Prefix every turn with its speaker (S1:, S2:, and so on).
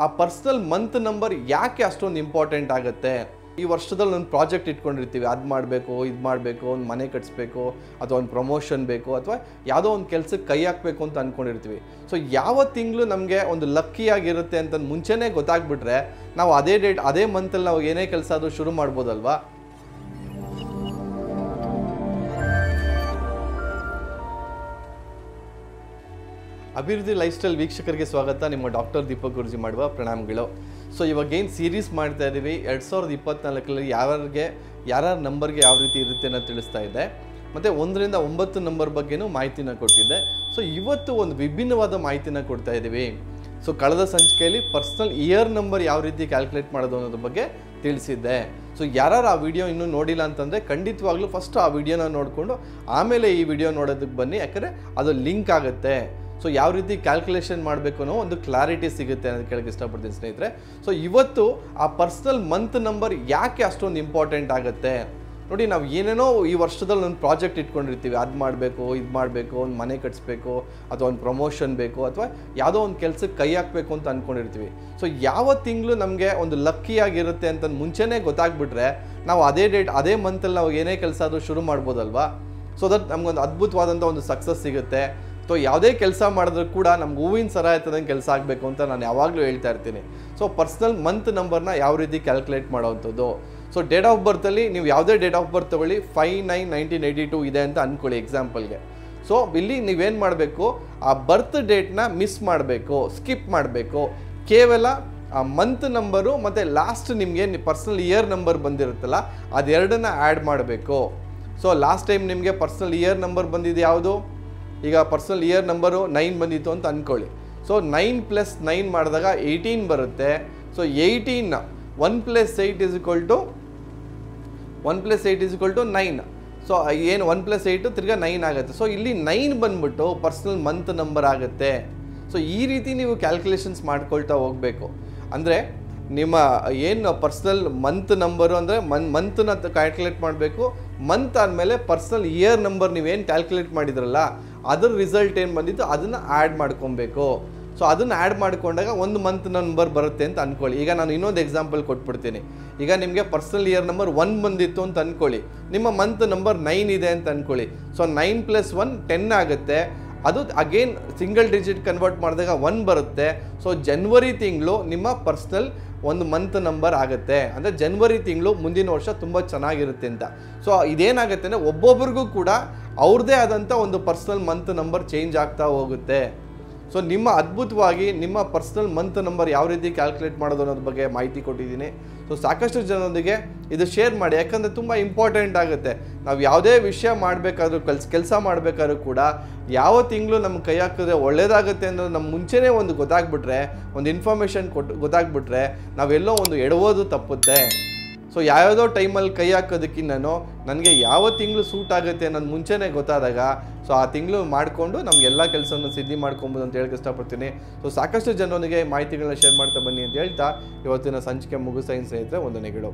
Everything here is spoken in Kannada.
S1: ಆ ಪರ್ಸನಲ್ ಮಂತ್ ನಂಬರ್ ಯಾಕೆ ಅಷ್ಟೊಂದು ಇಂಪಾರ್ಟೆಂಟ್ ಆಗುತ್ತೆ. ಈ ವರ್ಷದಲ್ಲಿ ಒಂದು ಪ್ರಾಜೆಕ್ಟ್ ಇಟ್ಕೊಂಡಿರ್ತೀವಿ, ಅದು ಮಾಡಬೇಕು, ಇದು ಮಾಡಬೇಕು, ಒಂದು ಮನೆ ಕಟ್ಸ್ಬೇಕು, ಅಥವಾ ಒಂದು ಪ್ರಮೋಷನ್ ಬೇಕು, ಅಥವಾ ಯಾವುದೋ ಒಂದು ಕೆಲಸಕ್ಕೆ ಕೈ ಹಾಕಬೇಕು ಅಂತ ಅಂದ್ಕೊಂಡಿರ್ತೀವಿ. ಸೊ ಯಾವ ತಿಂಗಳು ನಮಗೆ ಒಂದು ಲಕ್ಕಿಯಾಗಿರುತ್ತೆ ಅಂತ ಮುಂಚೆನೇ ಗೊತ್ತಾಗ್ಬಿಟ್ರೆ ನಾವು ಅದೇ ಡೇಟ್ ಅದೇ ಮಂತಲ್ಲಿ ನಾವು ಏನೇ ಕೆಲಸ ಆದರೂ ಶುರು ಮಾಡ್ಬೋದಲ್ವಾ. ಅಭಿವೃದ್ಧಿ ಲೈಫ್ ಸ್ಟೈಲ್ ವೀಕ್ಷಕರಿಗೆ ಸ್ವಾಗತ. ನಿಮ್ಮ ಡಾಕ್ಟರ್ ದೀಪಕ್ ಗುರುಜಿ ಮಾಡುವ ಪ್ರಣಾಮಗಳು. ಸೊ ಇವಾಗೇನು ಸೀರೀಸ್ ಮಾಡ್ತಾ ಇದ್ದೀವಿ 2024ರಲ್ಲಿ ಯಾರ್ಯಾರ ನಂಬರ್ಗೆ ಯಾವ ರೀತಿ ಇರುತ್ತೆ ಅನ್ನೋ ತಿಳಿಸ್ತಾ ಇದೆ, ಮತ್ತು 1 ರಿಂದ 9 ನಂಬರ್ ಬಗ್ಗೆನೂ ಮಾಹಿತಿನ ಕೊಟ್ಟಿದ್ದೆ. ಸೊ ಇವತ್ತು ಒಂದು ವಿಭಿನ್ನವಾದ ಮಾಹಿತಿನ ಕೊಡ್ತಾ ಇದ್ದೀವಿ. ಸೊ ಕಳೆದ ಸಂಚಿಕೆಯಲ್ಲಿ ಪರ್ಸನಲ್ ಇಯರ್ ನಂಬರ್ ಯಾವ ರೀತಿ ಕ್ಯಾಲ್ಕುಲೇಟ್ ಮಾಡೋದು ಅನ್ನೋದ್ರ ಬಗ್ಗೆ ತಿಳಿಸಿದ್ದೆ. ಸೊ ಯಾರು ಆ ವಿಡಿಯೋ ಇನ್ನೂ ನೋಡಿಲ್ಲ ಅಂತಂದರೆ ಖಂಡಿತವಾಗ್ಲೂ ಫಸ್ಟ್ ಆ ವಿಡಿಯೋನ ನೋಡಿಕೊಂಡು ಆಮೇಲೆ ಈ ವಿಡಿಯೋ ನೋಡೋದಕ್ಕೆ ಬನ್ನಿ, ಯಾಕಂದರೆ ಅದು ಲಿಂಕ್ ಆಗುತ್ತೆ. ಸೊ ಯಾವ ರೀತಿ ಕ್ಯಾಲ್ಕುಲೇಷನ್ ಮಾಡಬೇಕು ಅನ್ನೋ ಒಂದು ಕ್ಲಾರಿಟಿ ಸಿಗುತ್ತೆ ಅಂತ ಕೇಳಕ್ಕೆ ಇಷ್ಟಪಡ್ತೀನಿ ಸ್ನೇಹಿತರೆ. ಸೊ ಇವತ್ತು ಆ ಪರ್ಸನಲ್ ಮಂತ್ ನಂಬರ್ ಯಾಕೆ ಅಷ್ಟೊಂದು ಇಂಪಾರ್ಟೆಂಟ್ ಆಗುತ್ತೆ ನೋಡಿ. ನಾವು ಏನೇನೋ ಈ ವರ್ಷದಲ್ಲಿ ಒಂದು ಪ್ರಾಜೆಕ್ಟ್ ಇಟ್ಕೊಂಡಿರ್ತೀವಿ, ಅದು ಮಾಡಬೇಕು, ಇದು ಮಾಡಬೇಕು, ಒಂದು ಮನೆ ಕಟ್ಸ್ಬೇಕು, ಅಥವಾ ಒಂದು ಪ್ರಮೋಷನ್ ಬೇಕು, ಅಥವಾ ಯಾವುದೋ ಒಂದು ಕೆಲಸಕ್ಕೆ ಕೈ ಹಾಕಬೇಕು ಅಂತ ಅಂದ್ಕೊಂಡಿರ್ತೀವಿ. ಸೊ ಯಾವ ತಿಂಗಳು ನಮಗೆ ಒಂದು ಲಕ್ಕಿಯಾಗಿರುತ್ತೆ ಅಂತ ಮುಂಚೆನೇ ಗೊತ್ತಾಗ್ಬಿಟ್ರೆ ನಾವು ಅದೇ ಡೇಟ್ ಅದೇ ಮಂತಲ್ಲಿ ನಾವು ಏನೇ ಕೆಲಸ ಆದರೂ ಶುರು ಮಾಡ್ಬೋದಲ್ವಾ. ಸೊ ದಟ್ ನಮಗೊಂದು ಅದ್ಭುತವಾದಂಥ ಒಂದು ಸಕ್ಸಸ್ ಸಿಗುತ್ತೆ. ಸೊ ಯಾವುದೇ ಕೆಲಸ ಮಾಡಿದ್ರೂ ಕೂಡ ನಮ್ಗೆ ಹೂವಿನ ಸರ ಆಯ್ತದಂಗೆ ಕೆಲಸ ಆಗಬೇಕು ಅಂತ ನಾನು ಯಾವಾಗಲೂ ಹೇಳ್ತಾ ಇರ್ತೀನಿ. ಸೊ ಪರ್ಸನಲ್ ಮಂತ್ ನಂಬರ್ನ ಯಾವ ರೀತಿ ಕ್ಯಾಲ್ಕುಲೇಟ್ ಮಾಡೋವಂಥದ್ದು. ಸೊ ಡೇಟ್ ಆಫ್ ಬರ್ತಲ್ಲಿ ನೀವು ಯಾವುದೇ ಡೇಟ್ ಆಫ್ ಬರ್ತ್ ತೊಗೊಳ್ಳಿ, 5/9/1982 ಇದೆ ಅಂತ ಅಂದ್ಕೊಳ್ಳಿ ಎಕ್ಸಾಂಪಲ್ಗೆ. ಸೊ ಇಲ್ಲಿ ನೀವೇನು ಮಾಡಬೇಕು, ಆ ಬರ್ತ್ ಡೇಟ್ನ ಮಿಸ್ ಮಾಡಬೇಕು, ಸ್ಕಿಪ್ ಮಾಡಬೇಕು. ಕೇವಲ ಆ ಮಂತ್ ನಂಬರು ಮತ್ತು ಲಾಸ್ಟ್ ನಿಮಗೆ ಪರ್ಸನಲ್ ಇಯರ್ ನಂಬರ್ ಬಂದಿರುತ್ತಲ್ಲ ಅದೆರಡನ್ನ ಆ್ಯಡ್ ಮಾಡಬೇಕು. ಸೊ ಲಾಸ್ಟ್ ಟೈಮ್ ನಿಮಗೆ ಪರ್ಸನಲ್ ಇಯರ್ ನಂಬರ್ ಬಂದಿದ್ದು ಯಾವುದು, ಈಗ ಪರ್ಸನಲ್ ಇಯರ್ ನಂಬರು 9 ಬಂದಿತ್ತು ಅಂತ ಅಂದ್ಕೊಳ್ಳಿ. ಸೊ 9 + 9 ಮಾಡಿದಾಗ 18 ಬರುತ್ತೆ. ಸೊ 18 1 + 8 = 9. ಸೊ ಏನು 1 + 8 ತಿರ್ಗಾ 9 ಆಗುತ್ತೆ. ಸೊ ಇಲ್ಲಿ 9 ಬಂದ್ಬಿಟ್ಟು ಪರ್ಸನಲ್ ಮಂತ್ ನಂಬರ್ ಆಗುತ್ತೆ. ಸೊ ಈ ರೀತಿ ನೀವು ಕ್ಯಾಲ್ಕುಲೇಷನ್ಸ್ ಮಾಡ್ಕೊಳ್ತಾ ಹೋಗಬೇಕು. ಅಂದರೆ ನಿಮ್ಮ ಏನು ಪರ್ಸನಲ್ ಮಂತ್ ನಂಬರು ಅಂದರೆ ಮಂತನ್ನ ಕ್ಯಾಲ್ಕುಲೇಟ್ ಮಾಡಬೇಕು. ಮಂತ್ ಆದಮೇಲೆ ಪರ್ಸನಲ್ ಇಯರ್ ನಂಬರ್ ನೀವೇನು ಕ್ಯಾಲ್ಕುಲೇಟ್ ಮಾಡಿದ್ರಲ್ಲ ಅದರ ರಿಸಲ್ಟ್ ಏನು ಬಂದಿತ್ತು ಅದನ್ನು ಆ್ಯಡ್ ಮಾಡ್ಕೊಬೇಕು. ಸೊ ಅದನ್ನು ಆ್ಯಡ್ ಮಾಡಿಕೊಂಡಾಗ ಒಂದು ಮಂತ್ ನಂಬರ್ ಬರುತ್ತೆ ಅಂತ ಅಂದ್ಕೊಳ್ಳಿ. ಈಗ ನಾನು ಇನ್ನೊಂದು ಎಕ್ಸಾಂಪಲ್ ಕೊಟ್ಬಿಡ್ತೀನಿ. ಈಗ ನಿಮಗೆ ಪರ್ಸನಲ್ ಇಯರ್ ನಂಬರ್ 1 ಬಂದಿತ್ತು ಅಂತ ಅಂದ್ಕೊಳ್ಳಿ, ನಿಮ್ಮ ಮಂತ್ ನಂಬರ್ 9 ಇದೆ ಅಂತ ಅಂದ್ಕೊಳ್ಳಿ. ಸೊ 9 + 1 10 ಆಗುತ್ತೆ. ಅದು ಅಗೇನ್ ಸಿಂಗಲ್ ಡಿಜಿಟ್ ಕನ್ವರ್ಟ್ ಮಾಡಿದಾಗ 1 ಬರುತ್ತೆ. ಸೊ ಜನವರಿ ತಿಂಗಳು ನಿಮ್ಮ ಪರ್ಸನಲ್ ಒಂದು ಮಂತ್ ನಂಬರ್ ಆಗುತ್ತೆ. ಅಂದರೆ ಜನವರಿ ತಿಂಗಳು ಮುಂದಿನ ವರ್ಷ ತುಂಬ ಚೆನ್ನಾಗಿರುತ್ತೆ ಅಂತ. ಸೊ ಇದೇನಾಗುತ್ತೆ ಅಂದರೆ ಒಬ್ಬೊಬ್ರಿಗೂ ಕೂಡ ಅವ್ರದ್ದೇ ಆದಂಥ ಒಂದು ಪರ್ಸನಲ್ ಮಂತ್ ನಂಬರ್ ಚೇಂಜ್ ಆಗ್ತಾ ಹೋಗುತ್ತೆ. ಸೊ ನಿಮ್ಮ ಅದ್ಭುತವಾಗಿ ನಿಮ್ಮ ಪರ್ಸನಲ್ ಮಂತ್ ನಂಬರ್ ಯಾವ ರೀತಿ ಕ್ಯಾಲ್ಕುಲೇಟ್ ಮಾಡೋದು ಅನ್ನೋದ್ರ ಬಗ್ಗೆ ಮಾಹಿತಿ ಕೊಟ್ಟಿದ್ದೀನಿ. ಸೊ ಸಾಕಷ್ಟು ಜನರೊಂದಿಗೆ ಇದು ಶೇರ್ ಮಾಡಿ, ಯಾಕಂದರೆ ತುಂಬ ಇಂಪಾರ್ಟೆಂಟ್ ಆಗುತ್ತೆ. ನಾವು ಯಾವುದೇ ವಿಷಯ ಮಾಡಬೇಕಾದ್ರೂ ಕೆಲಸ ಮಾಡಬೇಕಾದ್ರೂ ಕೂಡ ಯಾವ ತಿಂಗಳು ನಮ್ಮ ಕೈ ಹಾಕಿದ್ರೆ ಒಳ್ಳೇದಾಗುತ್ತೆ ಅನ್ನೋದು ನಮ್ಮ ಮುಂಚೆನೇ ಒಂದು ಗೊತ್ತಾಗ್ಬಿಟ್ರೆ, ಒಂದು ಇನ್ಫಾರ್ಮೇಷನ್ ಗೊತ್ತಾಗ್ಬಿಟ್ರೆ ನಾವೆಲ್ಲೋ ಒಂದು ಎಡವೋದು ತಪ್ಪುತ್ತೆ. ಸೊ ಯಾವುದೋ ಟೈಮಲ್ಲಿ ಕೈ ಹಾಕೋದಕ್ಕಿಂತನೂ ನನಗೆ ಯಾವ ತಿಂಗಳು ಸೂಟ್ ಆಗುತ್ತೆ ಅನ್ನೋದು ಮುಂಚೆನೇ ಗೊತ್ತಾದಾಗ ಸೊ ಆ ತಿಂಗಳು ಮಾಡಿಕೊಂಡು ನಮಗೆಲ್ಲ ಕೆಲಸವನ್ನು ಸಿದ್ಧಿ ಮಾಡ್ಕೊಬೋದು ಅಂತ ಹೇಳಕ್ಕೆ ಇಷ್ಟಪಡ್ತೀನಿ. ಸೊ ಸಾಕಷ್ಟು ಜನರಿಗೆ ಮಾಹಿತಿಗಳನ್ನ ಶೇರ್ ಮಾಡ್ತಾ ಬನ್ನಿ ಅಂತ ಹೇಳ್ತಾ ಇವತ್ತಿನ ಸಂಚಿಕೆ ಮುಗಿಸ್ತಾ ಸ್ನೇಹಿತರೆ ವಂದನೆಗಳು.